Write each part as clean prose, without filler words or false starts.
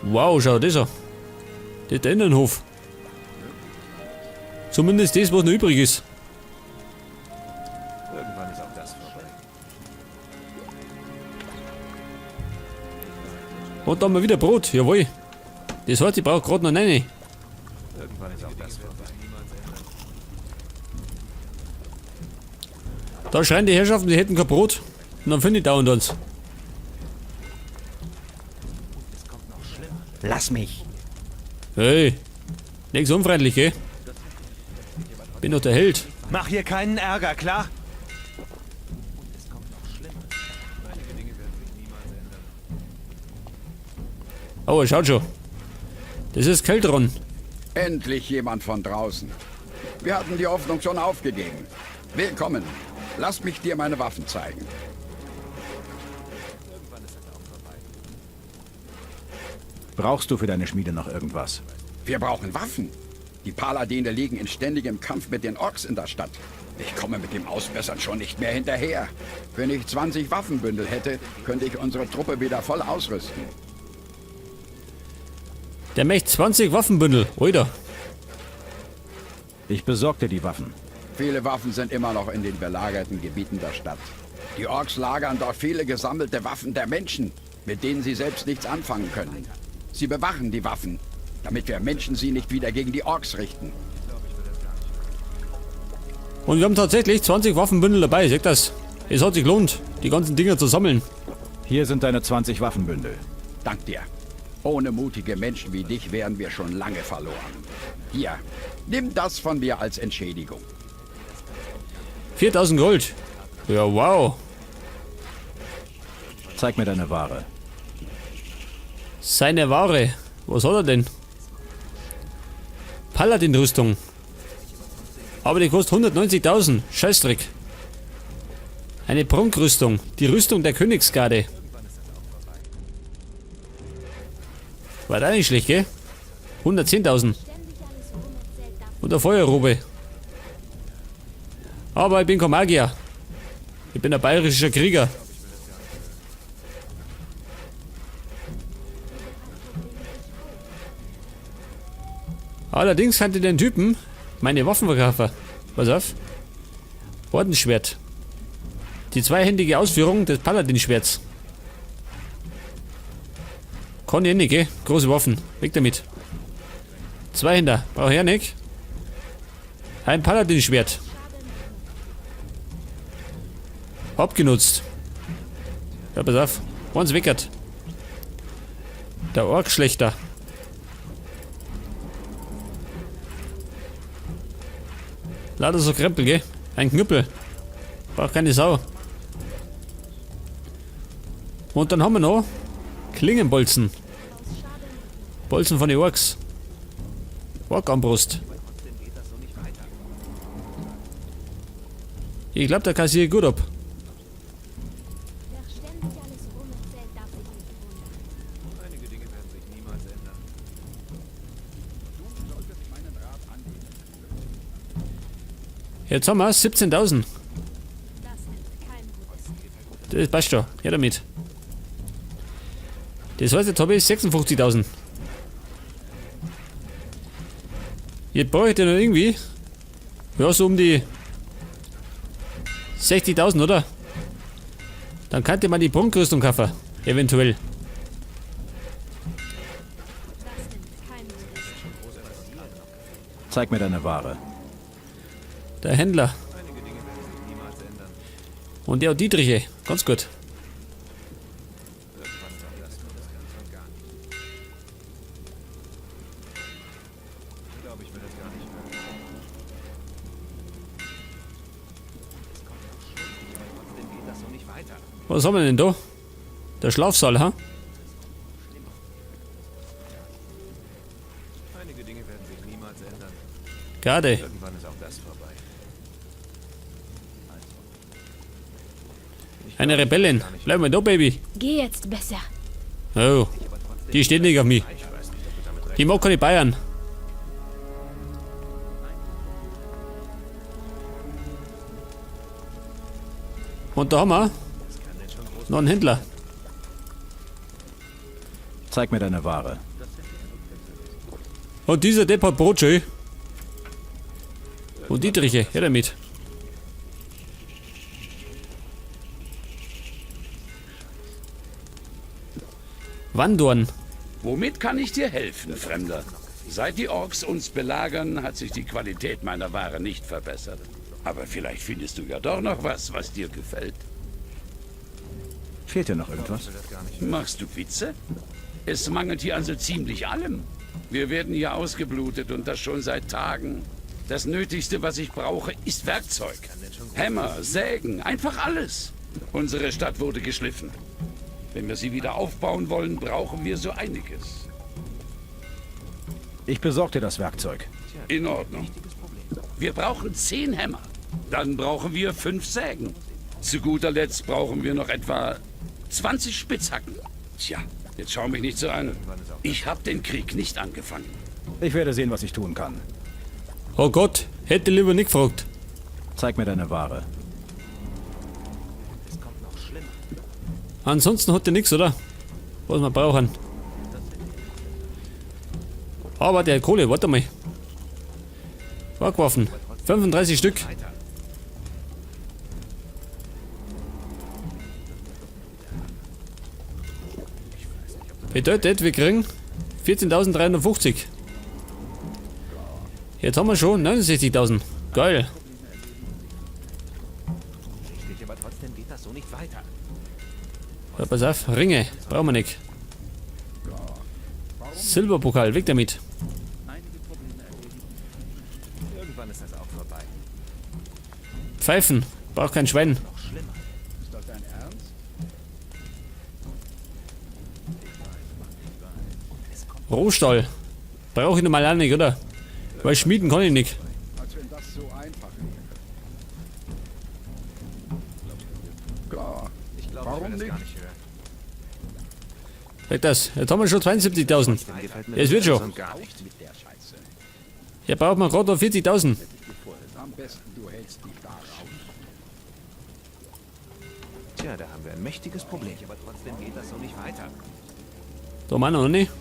Wow, schau das an. Das ist der Innenhof. Zumindest das, was noch übrig ist. Irgendwann ist auch das vorbei. Und dann mal wieder Brot, jawohl. Das heißt, ich brauche gerade noch eine. Irgendwann ist auch das vorbei. Da schreien die Herrschaften, sie hätten kein Brot. Und dann finde ich dauernd uns. Lass mich. Hey, nix unfreundlich, gell? Bin doch der Held. Mach hier keinen Ärger, klar? Oh, schaut schon. Das ist Keltron. Endlich jemand von draußen. Wir hatten die Hoffnung schon aufgegeben. Willkommen. Lass mich dir meine Waffen zeigen. Brauchst du für deine Schmiede noch irgendwas? Wir brauchen Waffen. Die Paladine liegen in ständigem Kampf mit den Orks in der Stadt. Ich komme mit dem Ausbessern schon nicht mehr hinterher. Wenn ich 20 Waffenbündel hätte, könnte ich unsere Truppe wieder voll ausrüsten. Der möchte 20 Waffenbündel, oder? Ich besorg dir die Waffen. Viele Waffen sind immer noch in den belagerten Gebieten der Stadt. Die Orks lagern dort viele gesammelte Waffen der Menschen, mit denen sie selbst nichts anfangen können. Sie bewachen die Waffen, damit wir Menschen sie nicht wieder gegen die Orks richten. Und wir haben tatsächlich 20 Waffenbündel dabei, seht das? Es hat sich gelohnt, die ganzen Dinger zu sammeln. Hier sind deine 20 Waffenbündel. Dank dir. Ohne mutige Menschen wie dich wären wir schon lange verloren. Hier, nimm das von mir als Entschädigung. 4000 Gold. Ja, wow. Zeig mir deine Ware. Seine Ware. Was hat er denn? Paladin-Rüstung. Aber die kostet 190.000. Scheißdreck. Eine Prunkrüstung. Die Rüstung der Königsgarde. War da nicht schlecht, gell? 110.000. Und eine Feuerrobe. Aber ich bin kein Magier. Ich bin ein bayerischer Krieger. Allerdings kannte den Typen meine Waffen verkaufen. Pass auf. Ordensschwert. Die zweihändige Ausführung des Paladin-Schwerts. Kann ich nicht, gell? Große Waffen. Weg damit. Zweihänder. Brauche ich ja nicht. Ein Paladin-Schwert. Abgenutzt. Ja, pass auf. Uns weckert. Der Ork-Schlechter. Lauter so Krempel, gell? Ein Knüppel. Braucht keine Sau. Und dann haben wir noch Klingenbolzen. Bolzen von den Orks. Ork-Armbrust. Ich glaube, der kassiert gut ab. Jetzt haben wir 17.000. Das passt schon. Ja, damit. Das heißt, jetzt habe ich 56.000. Jetzt brauche ich den noch irgendwie. Ja, so um die 60.000, oder? Dann könnte man die Prunkrüstung kaufen. Eventuell. Zeig mir deine Ware. Der Händler. Und der Dietriche. Ganz gut. Was haben wir denn da? Der Schlafsaal, ha? Einige Dinge werden sich niemals ändern. Gerade. Irgendwann ist auch das vorbei. Eine Rebellin. Bleib mal da, Baby. Geh jetzt besser. Oh. Die steht nicht auf mich. Die mag keine Bayern. Und da haben wir noch einen Händler. Zeig mir deine Ware. Und dieser Depp hat Brotschö. Und Dietriche, her damit. Wandorn. Womit kann ich dir helfen, Fremder? Seit die Orks uns belagern, hat sich die Qualität meiner Ware nicht verbessert. Aber vielleicht findest du ja doch noch was, was dir gefällt. Fehlt dir noch irgendwas? Machst du Witze? Es mangelt hier an so ziemlich allem. Wir werden hier ausgeblutet und das schon seit Tagen. Das Nötigste, was ich brauche, ist Werkzeug. Hämmer, Sägen, einfach alles. Unsere Stadt wurde geschliffen. Wenn wir sie wieder aufbauen wollen, brauchen wir so einiges. Ich besorge dir das Werkzeug. In Ordnung. Wir brauchen 10 Hämmer. Dann brauchen wir 5 Sägen. Zu guter Letzt brauchen wir noch etwa 20 Spitzhacken. Tja, jetzt schau mich nicht so an. Ich habe den Krieg nicht angefangen. Ich werde sehen, was ich tun kann. Oh Gott, hätte lieber nicht gefragt. Zeig mir deine Ware. Ansonsten hat er nichts, oder? Was wir brauchen. Aber der Kohle, warte mal. Schlagwaffen. 35 Stück. Bedeutet, wir kriegen 14.350. Jetzt haben wir schon 69.000. Geil. Richtig, aber trotzdem geht das so nicht weiter. Ja, pass auf, Ringe. Brauchen wir nicht. Silberpokal, weg damit. Irgendwann ist das auch vorbei. Pfeifen. Braucht kein Schwein. Noch schlimmer. Ist das dein Ernst? Rohstahl. Brauche ich normal auch nicht, oder? Weil schmieden kann ich nicht. Als wenn das so einfach wäre. Klar. Ich glaube, Warum ich will das nicht? gar nicht hören. Weg das. Jetzt haben wir schon 72.000. Dem gefällt mir Ja, es wird das schon. und gar nicht. Mit der Scheiße. Hier braucht man gerade noch 40.000. Am besten, du hältst dich da raus. Tja, da haben wir ein mächtiges Problem. Aber trotzdem geht das so nicht weiter. Da haben wir noch nicht.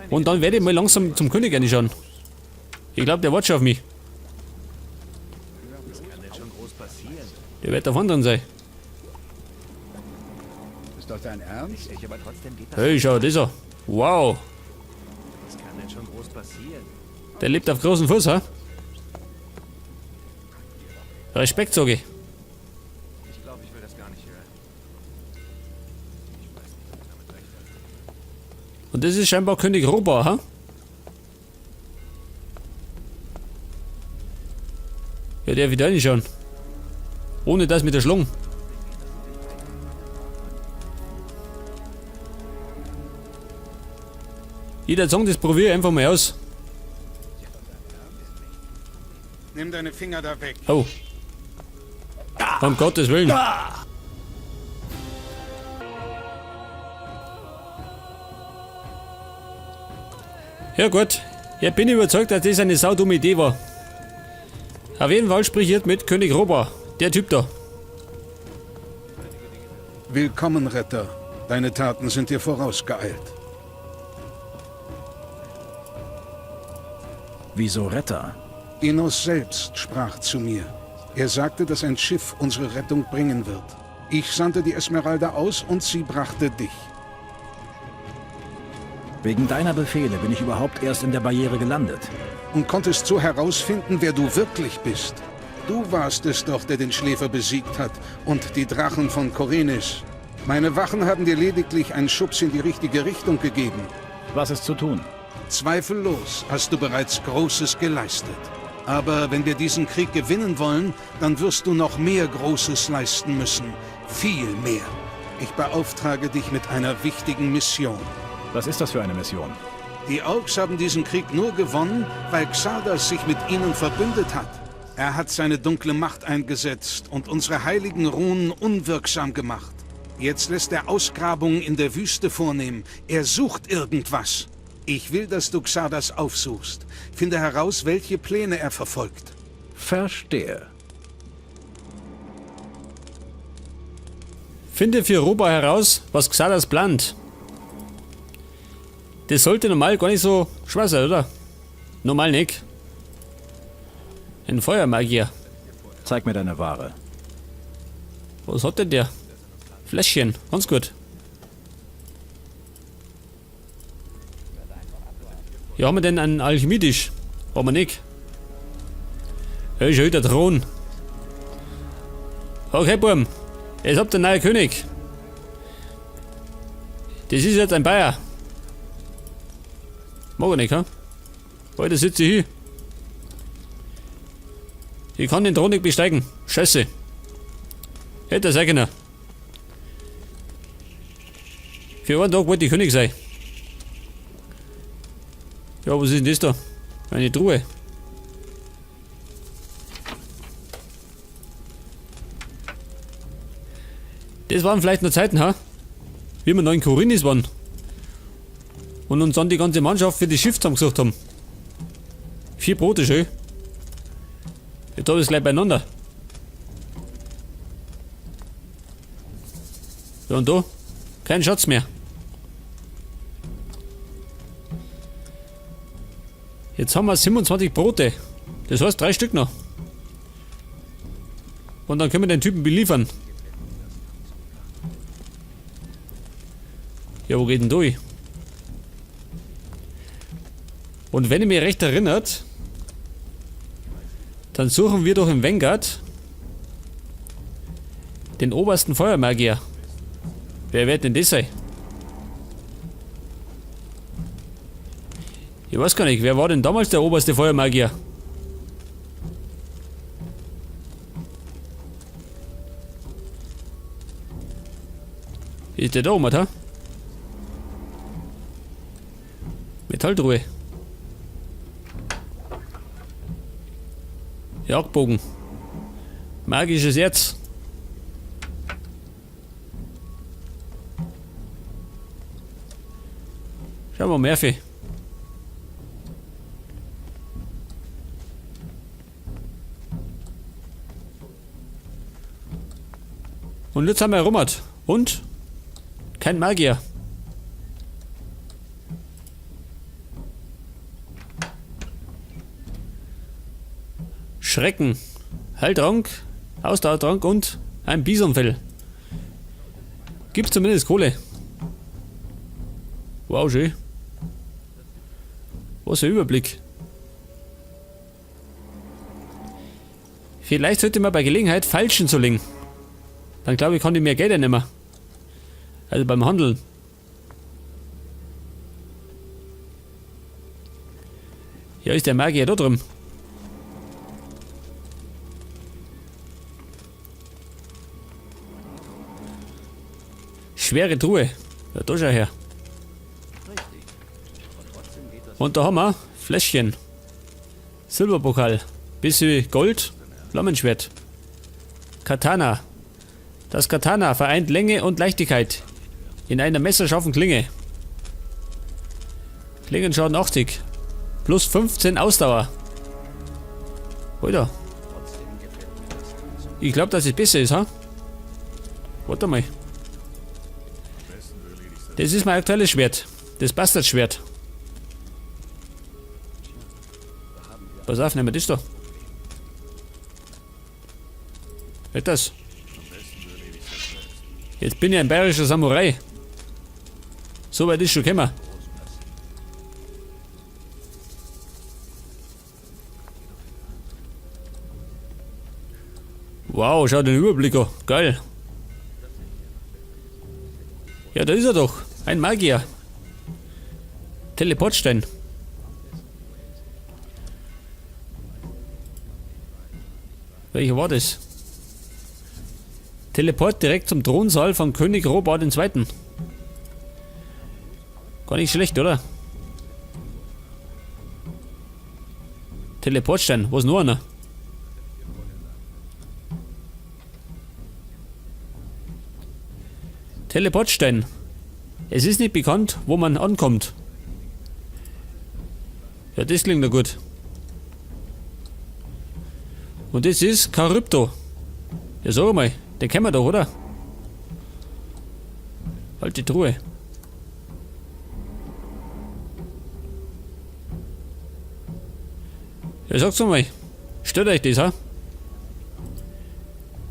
Und dann werde ich mal langsam zum König anschauen. Ich glaube, der wartet schon auf mich. Was kann denn schon groß passieren? Der wird da vorne sein. Ist das dein Ernst? Aber trotzdem geht das. Hey, schau, das ist er. Wow. Was kann denn schon groß passieren? Der lebt auf großen Fuß, ha? Respekt, sage ich. Ich glaube, ich will das gar nicht hören. Ich weiß nicht, ob ich damit recht habe. Und das ist scheinbar König Roba, ha? Ja, der wird auch nicht schauen. Ohne das mit der Schlung. Jeder sagen, das probiere ich einfach mal aus. Nimm deine Finger da weg. Oh. Um Gottes Willen. Ja gut, ich bin überzeugt, dass das eine saudumme Idee war. Auf jeden Fall sprich ich mit König Roba, der Typ da. Willkommen, Retter. Deine Taten sind dir vorausgeeilt. Wieso Retter? Enos selbst sprach zu mir. Er sagte, dass ein Schiff unsere Rettung bringen wird. Ich sandte die Esmeralda aus und sie brachte dich. Wegen deiner Befehle bin ich überhaupt erst in der Barriere gelandet. Und konntest so herausfinden, wer du wirklich bist. Du warst es doch, der den Schläfer besiegt hat und die Drachen von Korenis. Meine Wachen haben dir lediglich einen Schubs in die richtige Richtung gegeben. Was ist zu tun? Zweifellos hast du bereits Großes geleistet. Aber wenn wir diesen Krieg gewinnen wollen, dann wirst du noch mehr Großes leisten müssen. Viel mehr. Ich beauftrage dich mit einer wichtigen Mission. Was ist das für eine Mission? Die Orks haben diesen Krieg nur gewonnen, weil Xardas sich mit ihnen verbündet hat. Er hat seine dunkle Macht eingesetzt und unsere heiligen Runen unwirksam gemacht. Jetzt lässt er Ausgrabungen in der Wüste vornehmen. Er sucht irgendwas. Ich will, dass du Xardas aufsuchst. Finde heraus, welche Pläne er verfolgt. Verstehe. Finde für Roba heraus, was Xardas plant. Das sollte normal gar nicht so schwer sein, oder? Normal nicht. Ein Feuermagier. Zeig mir deine Ware. Was hat denn der? Fläschchen, ganz gut. Ja, haben wir denn einen Alchemietisch? Haben wir nicht. Ja, ist schon der Thron. Okay, Burm. Jetzt habt ihr einen neuen König. Das ist jetzt ein Bayer. Mag er nicht, ha? Heute sitze ich hier. Ich kann den Thron nicht besteigen. Scheiße. Hätte er sein können. Für einen Tag wollte ich König sein. Ja, was ist denn das da? Eine Truhe. Das waren vielleicht noch Zeiten, ha? Wie wir noch in Korinis waren. Und uns dann die ganze Mannschaft für das Schiff zusammengesucht haben. 4 Brote schön. Jetzt habe ich es gleich beieinander. Ja, und da? Kein Schatz mehr. Jetzt haben wir 27 Brote. Das heißt 3 Stück noch. Und dann können wir den Typen beliefern. Ja, wo geht denn durch? Und wenn ihr mich recht erinnert, dann suchen wir doch im Vanguard den obersten Feuermagier. Wer wird denn das sein? Ich weiß gar nicht, wer war denn damals der oberste Feuermagier? Ist der da oben, ha? Metalltruhe. Jagdbogen. Magisches Erz. Schauen wir mal, Murphy. Und jetzt haben wir Rummert. Und? Kein Magier. Schrecken, Heiltrank, Ausdauertrank und ein Bisonfell. Gibt's zumindest Kohle. Wow, schön. Was ein Überblick. Vielleicht sollte man bei Gelegenheit Falschen zulegen. Dann glaube ich, kann ich mehr Geld nehmen. Also beim Handeln. Ja, ist der Magier da drin. Schwere Truhe. Ja, da schau her. Und da haben wir Fläschchen. Silberpokal. Bisschen Gold. Flammenschwert. Katana. Das Katana vereint Länge und Leichtigkeit in einer messerscharfen Klinge. Klingenschaden 80. Plus 15 Ausdauer. Alter. Ich glaube, dass es besser ist, ha? Warte mal. Das ist mein aktuelles Schwert. Das Bastardschwert. Pass auf, nehmen wir das da. Hört das? Jetzt bin ich ein bayerischer Samurai. So weit ist schon gekommen. Wow, schau den Überblick an. Geil. Ja, da ist er doch. Ein Magier. Teleportstein. Welcher war das? Teleport direkt zum Thronsaal von König Robert II. Gar nicht schlecht, oder? Teleportstein, was noch einer? Teleportstein. Es ist nicht bekannt, wo man ankommt. Ja, das klingt doch gut. Und das ist Charybdo. Ja, sag mal, den kennen wir doch, oder? Halt die Truhe. Ja, sag's mal. Stört euch das, ha?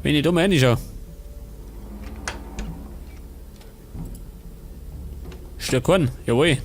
Wenn ich da mal reinschaue. Stört keinen, jawohl.